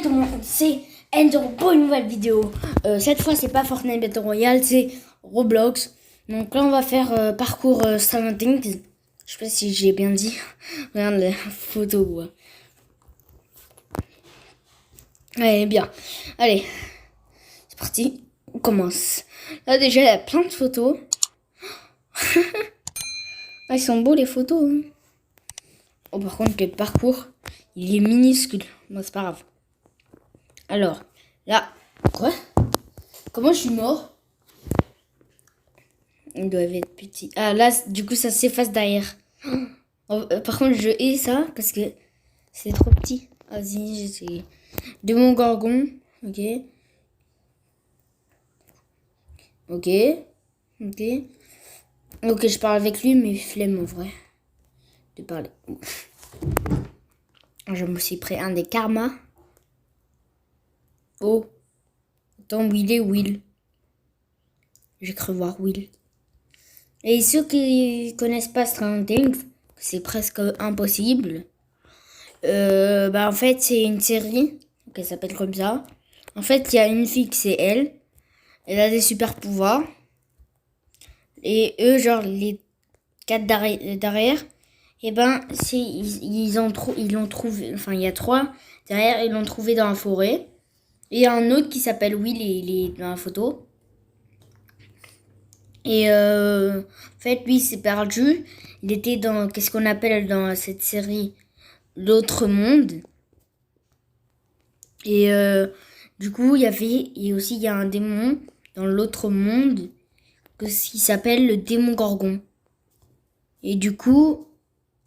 Salut tout le monde, c'est Enzo pour une nouvelle vidéo. Cette fois, c'est pas Fortnite Battle Royale, c'est Roblox. Donc là, on va faire parcours Stranger Things. Je sais pas si j'ai bien dit. Regarde la photo. Ouais. Allez, bien. Allez, c'est parti. On commence. Là, déjà, il y a plein de photos. Ah, ils sont beaux les photos. Hein. Oh, par contre, le parcours, il est minuscule. Bon, c'est pas grave. Alors, là, quoi? Comment je suis mort? Ils doivent être petits. Ah, là, du coup, ça s'efface derrière. Par contre, je hais ça parce que c'est trop petit. Vas-y, j'essaie. Démon Gorgon. Ok. Ok. Ok. Ok, je parle avec lui, mais flemme en vrai de parler. Je me suis pris un des karmas. Oh. Attends, où il est Will? J'ai cru voir Will. Et ceux qui connaissent pas Stranger Things, c'est presque impossible. En fait, c'est une série qui s'appelle comme ça. En fait, il y a une fille qui c'est elle. Elle a des super pouvoirs. Et eux, genre les quatre derrière, et ils l'ont trouvé. Enfin, il y a trois derrière, ils l'ont trouvé dans la forêt. Et il y a un autre qui s'appelle Will et il est dans la photo. Et en fait, lui, il s'est perdu. Il était dans, qu'est-ce qu'on appelle dans cette série, l'autre monde. Et du coup, il y a un démon dans l'autre monde qui s'appelle le démon Gorgon. Et du coup,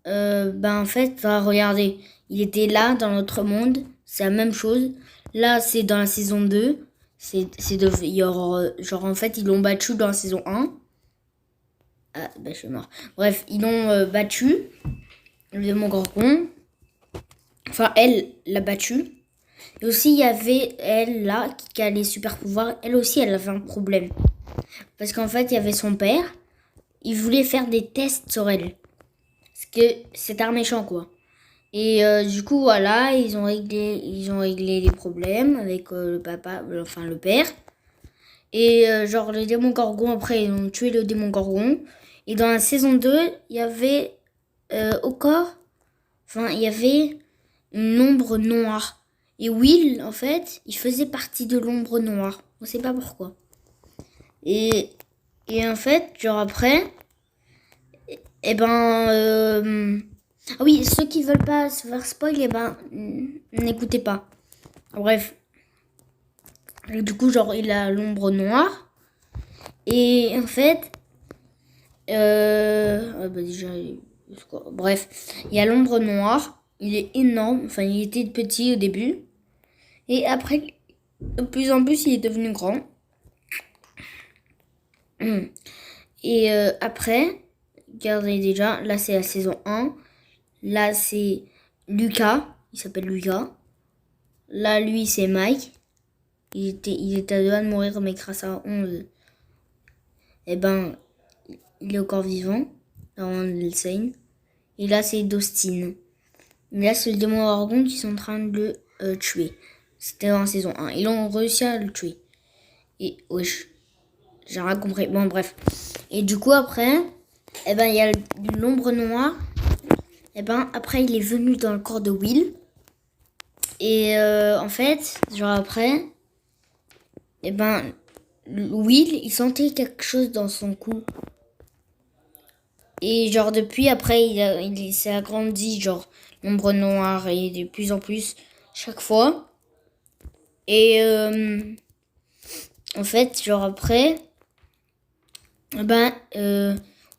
en fait, regardez, il était là dans l'autre monde. C'est la même chose. Là, c'est dans la saison 2. Genre, en fait, ils l'ont battu dans la saison 1. Ah, je suis mort. Bref, ils l'ont battu. Le démon Gorgon. Enfin, elle l'a battu. Et aussi, il y avait elle là qui a les super pouvoirs. Elle aussi, elle avait un problème. Parce qu'en fait, il y avait son père. Il voulait faire des tests sur elle. Parce que c'est un méchant, quoi. Et du coup, voilà, ils ont réglé les problèmes avec le père. Et genre, le démon Gorgon, après, ils ont tué le démon Gorgon. Et dans la saison 2, il y avait il y avait une ombre noire. Et Will, en fait, il faisait partie de l'ombre noire. On sait pas pourquoi. Et en fait, genre après, ah oui, ceux qui veulent pas se faire spoil, n'écoutez pas. Bref. Et du coup, genre, il a l'ombre noire. Et en fait, bref, il y a l'ombre noire. Il est énorme. Enfin, il était petit au début. Et après, de plus en plus, il est devenu grand. Et après, regardez déjà, là c'est la saison 1. Là c'est Lucas, il s'appelle Lucas. Là lui c'est Mike. Il était à deux de mourir, mais grâce à 11, il est encore vivant. Là on le sait. Et là c'est Dustin. Et là c'est le démon Gorgon qui sont en train de le tuer. C'était en saison 1. Ils ont réussi à le tuer. Et wesh, j'ai rien compris. Bon bref. Et du coup après, il y a l'ombre noire. Après il est venu dans le corps de Will. Et en fait, genre après, Will, il sentait quelque chose dans son cou. Et genre depuis, après, il s'est agrandi, genre l'ombre noire, et de plus en plus chaque fois. Et en fait, genre après,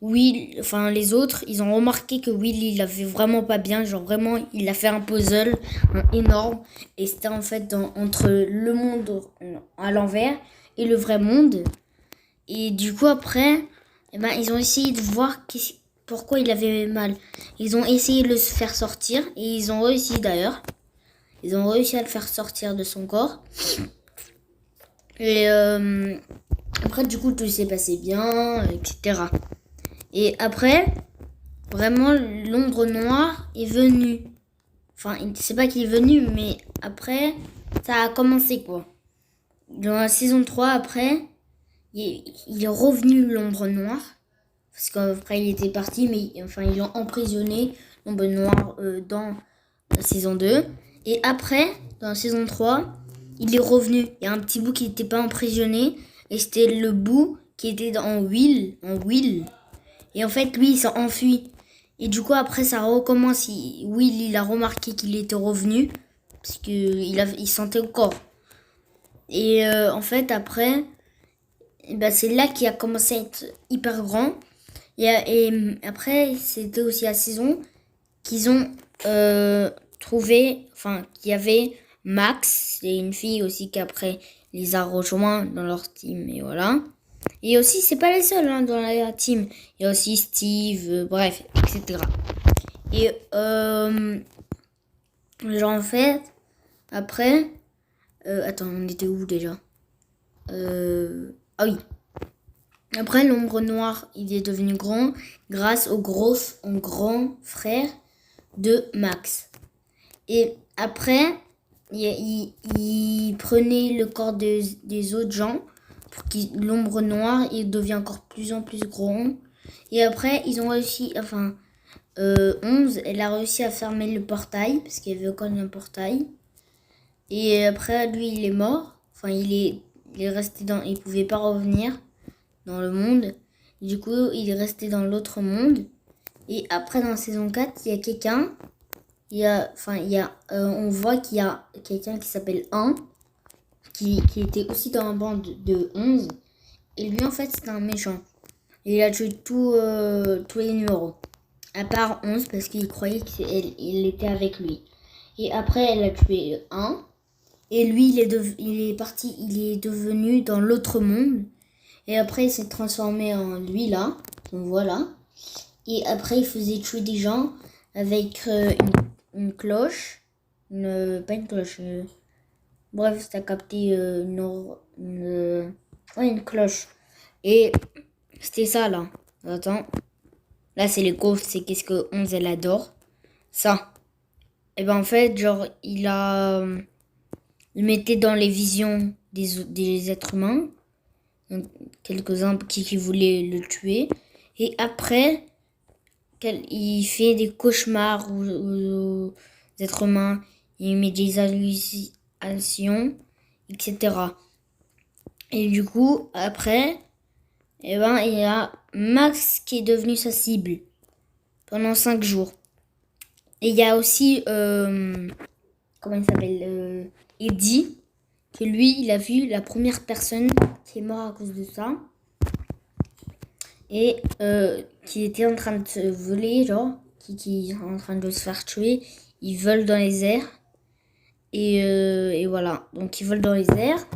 Will, enfin les autres, ils ont remarqué que Will, il avait vraiment pas bien, genre vraiment, il a fait un puzzle énorme, et c'était en fait entre le monde à l'envers et le vrai monde. Et du coup après, ils ont essayé de voir pourquoi il avait mal. Ils ont essayé de le faire sortir, et ils ont réussi d'ailleurs. Ils ont réussi à le faire sortir de son corps. Et après, du coup, tout s'est passé bien, etc. Et après, vraiment, l'ombre noire est venue. Enfin, c'est pas qu'il est venu, mais après, ça a commencé quoi. Dans la saison 3, après, il est revenu l'ombre noire. Parce qu'après, il était parti, mais enfin, ils l'ont emprisonné, l'ombre noire, dans la saison 2. Et après, dans la saison 3, il est revenu. Il y a un petit bout qui n'était pas emprisonné. Et c'était le bout qui était en Will. Et en fait, lui, il s'est enfui. Et du coup, après, ça recommence. Will, il a remarqué qu'il était revenu. Parce qu'il sentait le corps. Et en fait, après, ben, c'est là qu'il a commencé à être hyper grand. Et après, c'était aussi la saison qu'ils ont trouvé, enfin, qu'il y avait Max, c'est une fille aussi qu'après les a rejoints dans leur team, et voilà. Et aussi, c'est pas les seuls hein, dans la team. Il y a aussi Steve, bref, etc. Et genre en fait, après, attends, on était où déjà Ah oui. Après, l'ombre noire, il est devenu grand grâce au grand frère de Max. Et après, il prenait le corps des autres gens pour que l'ombre noire, il devient encore plus en plus grand. Et après, ils ont réussi, enfin, 11, elle a réussi à fermer le portail, parce qu'il y avait encore un portail. Et après, lui, il est mort. Enfin, il est resté dans... Il pouvait pas revenir dans le monde. Et du coup, il est resté dans l'autre monde. Et après, dans la saison 4, il y a quelqu'un. On voit qu'il y a quelqu'un qui s'appelle 1, qui était aussi dans la bande de 11. Et lui, en fait, c'était un méchant. Et il a tué tous les numéros. À part 11, parce qu'il croyait qu'il était avec lui. Et après, elle a tué 1. Et lui, il est parti, il est devenu dans l'autre monde. Et après, il s'est transformé en lui, là. On voit là. Et après, il faisait tuer des gens avec une cloche. Pas une cloche. Bref, t'as capté une cloche. Et c'était ça, là. Attends. Là, c'est les coffres. C'est qu'est-ce que 11, elle adore. Ça. Et ben, en fait, genre, il mettait dans les visions des êtres humains. Donc, quelques-uns qui voulaient le tuer. Et après, il fait des cauchemars aux êtres humains. Il met des hallucinations, etc. Et du coup, après, eh ben, il y a Max qui est devenu sa cible pendant 5 jours. Et il y a aussi, comment il s'appelle, Eddie, que lui, il a vu la première personne qui est morte à cause de ça. Et qui était en train de se voler, genre, qui est en train de se faire tuer. Ils volent dans les airs. Et voilà, donc ils volent dans les airs.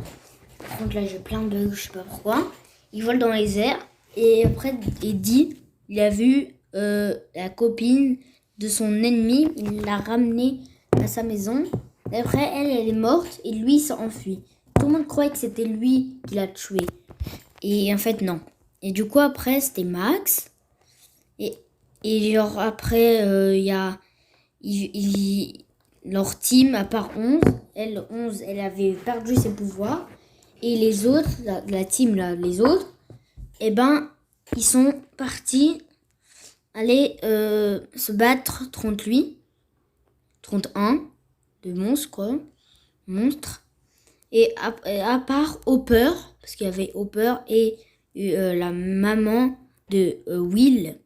Par contre, là, j'ai plein de bugs, je sais pas pourquoi. Ils volent dans les airs. Et après, Eddie, il a vu la copine de son ennemi. Il l'a ramenée à sa maison. Et après, elle est morte. Et lui, il s'est enfui. Tout le monde croyait que c'était lui qui l'a tué. Et en fait, non. Et du coup, après, c'était Max. Et genre, après, il y a... leur team, à part 11, elle avait perdu ses pouvoirs. Et les autres, la team, là, les autres, eh ben, ils sont partis aller se battre contre lui. 31 de monstres, quoi. Monstres. Et à part Hopper, parce qu'il y avait Hopper et la maman de Will,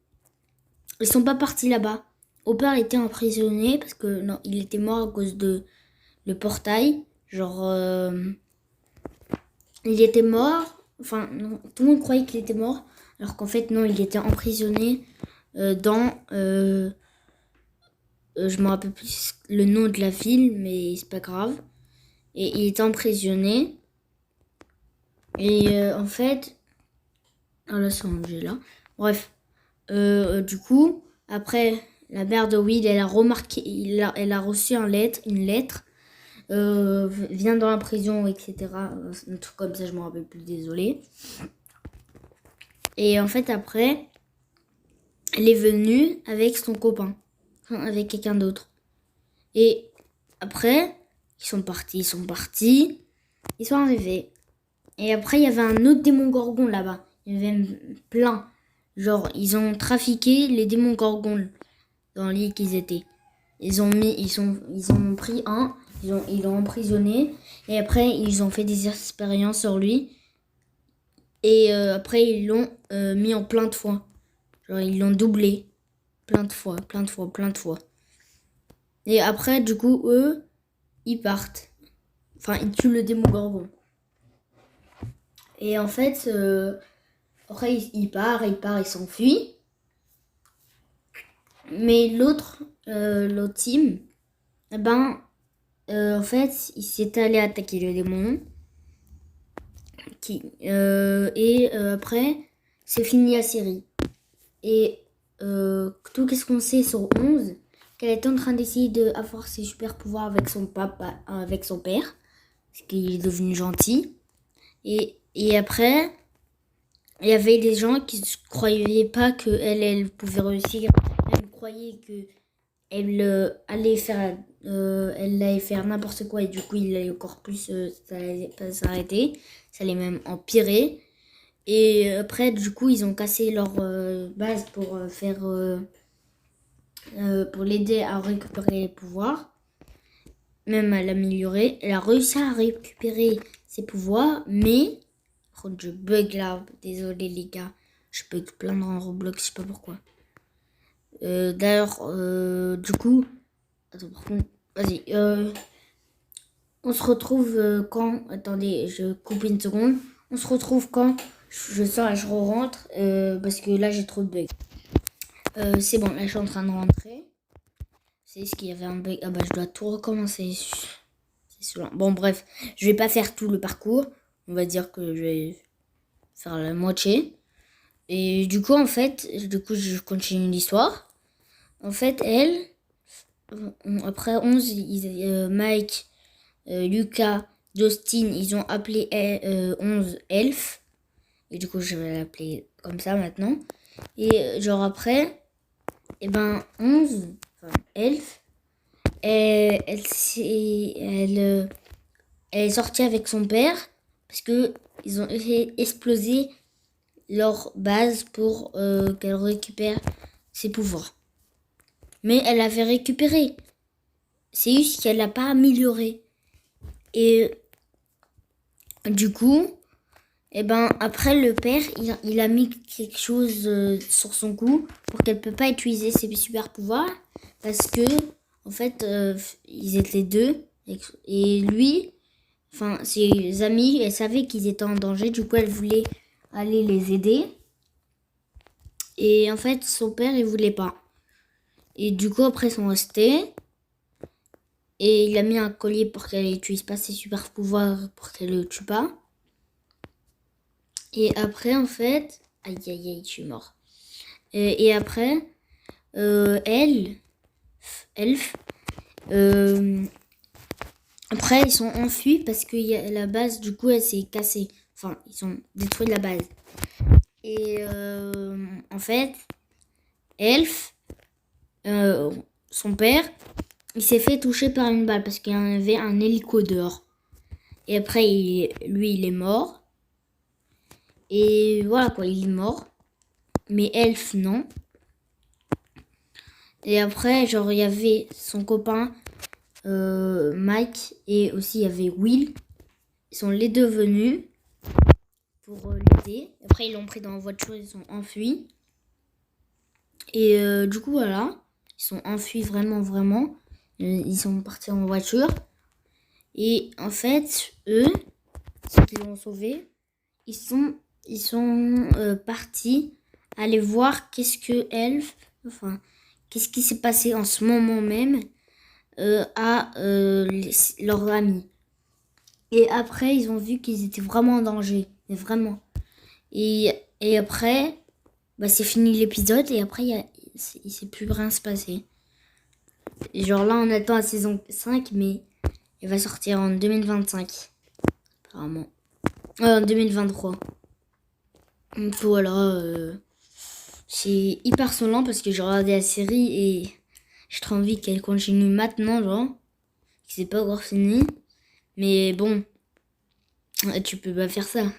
ils sont pas partis là-bas. Hopper était emprisonné parce que non, il était mort à cause de le portail. Genre, il était mort. Enfin, non, tout le monde croyait qu'il était mort, alors qu'en fait non, il était emprisonné dans. Je me rappelle plus le nom de la ville, mais c'est pas grave. Et il était emprisonné. Et en fait, ah là c'est rangé là. Bref, du coup, après la mère de Will, elle a remarqué, elle a reçu une lettre. Vient dans la prison, etc. Un truc comme ça, je me rappelle plus, désolé. Et en fait, après, elle est venue avec son copain, enfin, avec quelqu'un d'autre. Et après, Ils sont partis. Ils sont arrivés. Et après, il y avait un autre démon gorgon là-bas. Il y avait plein. Genre, ils ont trafiqué les démons gorgons dans l'île qu'ils étaient. Ils ont pris un, ils l'ont emprisonné. Et après, ils ont fait des expériences sur lui. Et après, ils l'ont mis en plein de fois. Genre, ils l'ont doublé. Plein de fois. Et après, du coup, eux, ils partent. Enfin, ils tuent le démon gorgon. Et en fait, après, il part, il s'enfuit. Mais l'autre team, en fait, il s'est allé attaquer le démon. Après, c'est fini la série. Et tout qu'est-ce qu'on sait sur 11, qu'elle est en train d'essayer d'avoir ses super pouvoirs avec son papa, avec son père, parce qu'il est devenu gentil. Et après, il y avait des gens qui ne croyaient pas qu'elle pouvait réussir. Elle croyait qu'elle allait faire n'importe quoi et du coup il allait encore plus ça allait pas s'arrêter, ça allait même empirer. Et après du coup ils ont cassé leur base pour pour l'aider à récupérer les pouvoirs, même à l'améliorer. Elle a réussi à récupérer ses pouvoirs, mais je bug là, désolé les gars, je bug plein dans Roblox, je sais pas pourquoi. D'ailleurs, du coup, attends, par contre, vas-y, on se retrouve quand, attendez, je coupe une seconde, on se retrouve quand je sors et je rentre, parce que là j'ai trop de bugs. C'est bon, là je suis en train de rentrer. C'est ce qu'il y avait un bug, ah bah je dois tout recommencer, c'est saoulant. Bon bref, je vais pas faire tout le parcours, on va dire que je vais faire la moitié. Et du coup, en fait, je continue l'histoire. En fait, après 11, Mike, Lucas, Justin, ils ont appelé 11 Elf. Et du coup, je vais l'appeler comme ça maintenant. Et genre après, 11, enfin, Elf, elle est sortie avec son père parce que ils ont fait exploser leur base pour qu'elle récupère ses pouvoirs. Mais elle avait récupéré. C'est juste qu'elle n'a pas amélioré. Et du coup, après le père, il a mis quelque chose sur son cou pour qu'elle ne peut pas utiliser ses super pouvoirs. Parce que, en fait, ils étaient deux. Et lui, enfin, ses amis, elle savait qu'ils étaient en danger. Du coup, elle voulait aller les aider. Et en fait, son père, il voulait pas. Et du coup, après, ils sont restés. Et il a mis un collier pour qu'elle n'utilise pas ses super pouvoirs, pour qu'elle le tue pas. Et après, en fait... Aïe, aïe, aïe, je suis mort. Et après, Elf... après, ils sont enfuis parce que la base, du coup, elle s'est cassée. Enfin, ils ont détruit la base. Et en fait, Elf, son père, il s'est fait toucher par une balle parce qu'il y avait un hélico dehors. Et après, lui, il est mort. Et voilà quoi, il est mort. Mais Elf, non. Et après, genre, il y avait son copain Mike et aussi il y avait Will. Ils sont les deux venus pour l'aider. Après, ils l'ont pris dans la voiture, ils sont enfuis. Et du coup, voilà. Ils sont enfuis vraiment. Ils sont partis en voiture. Et en fait, eux, ceux qui l'ont sauvé, ils sont partis aller voir qu'est-ce qui s'est passé en ce moment même à leurs amis. Et après, ils ont vu qu'ils étaient vraiment en danger. Mais vraiment. Et après, c'est fini l'épisode. Et après, il ne s'est plus rien se passer. Et genre là, on attend la saison 5, mais elle va sortir en 2025. Apparemment. En 2023. Donc voilà. C'est hyper saoulant parce que j'ai regardé la série et j'ai trop envie qu'elle continue maintenant, genre. c'est pas encore fini. Mais bon, tu peux pas faire ça.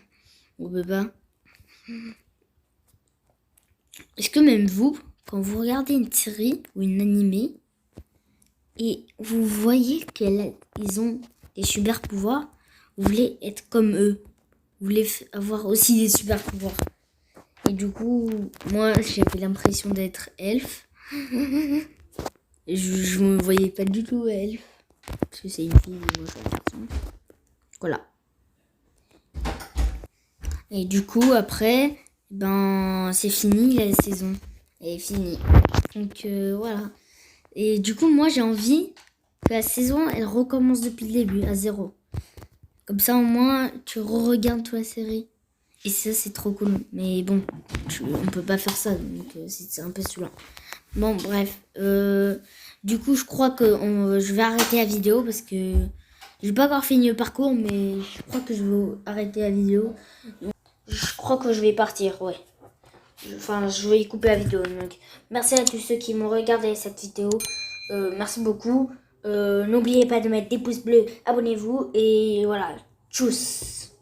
On peut pas. Est-ce que même vous, quand vous regardez une série ou une animée, et vous voyez qu'ils ont des super pouvoirs, vous voulez être comme eux. Vous voulez avoir aussi des super pouvoirs. Et du coup, moi, j'avais l'impression d'être elfe. Je me voyais pas du tout elfe. Parce que c'est une fille, moi je suis un garçon. Voilà. Et du coup, après, ben, c'est fini la saison. Elle est finie. Donc voilà. Et du coup, moi, j'ai envie que la saison, elle recommence depuis le début, à 0. Comme ça, au moins, tu re-regardes toute la série. Et ça, c'est trop cool. Mais bon, on peut pas faire ça, donc c'est un peu saoulant. Bon, bref. Du coup, je crois que je vais arrêter la vidéo parce que j'ai pas encore fini le parcours, mais je crois que je vais arrêter la vidéo. Je crois que je vais partir, ouais. Enfin, je vais couper la vidéo. Donc, merci à tous ceux qui m'ont regardé cette vidéo. Merci beaucoup. N'oubliez pas de mettre des pouces bleus, abonnez-vous et voilà. Tchuss.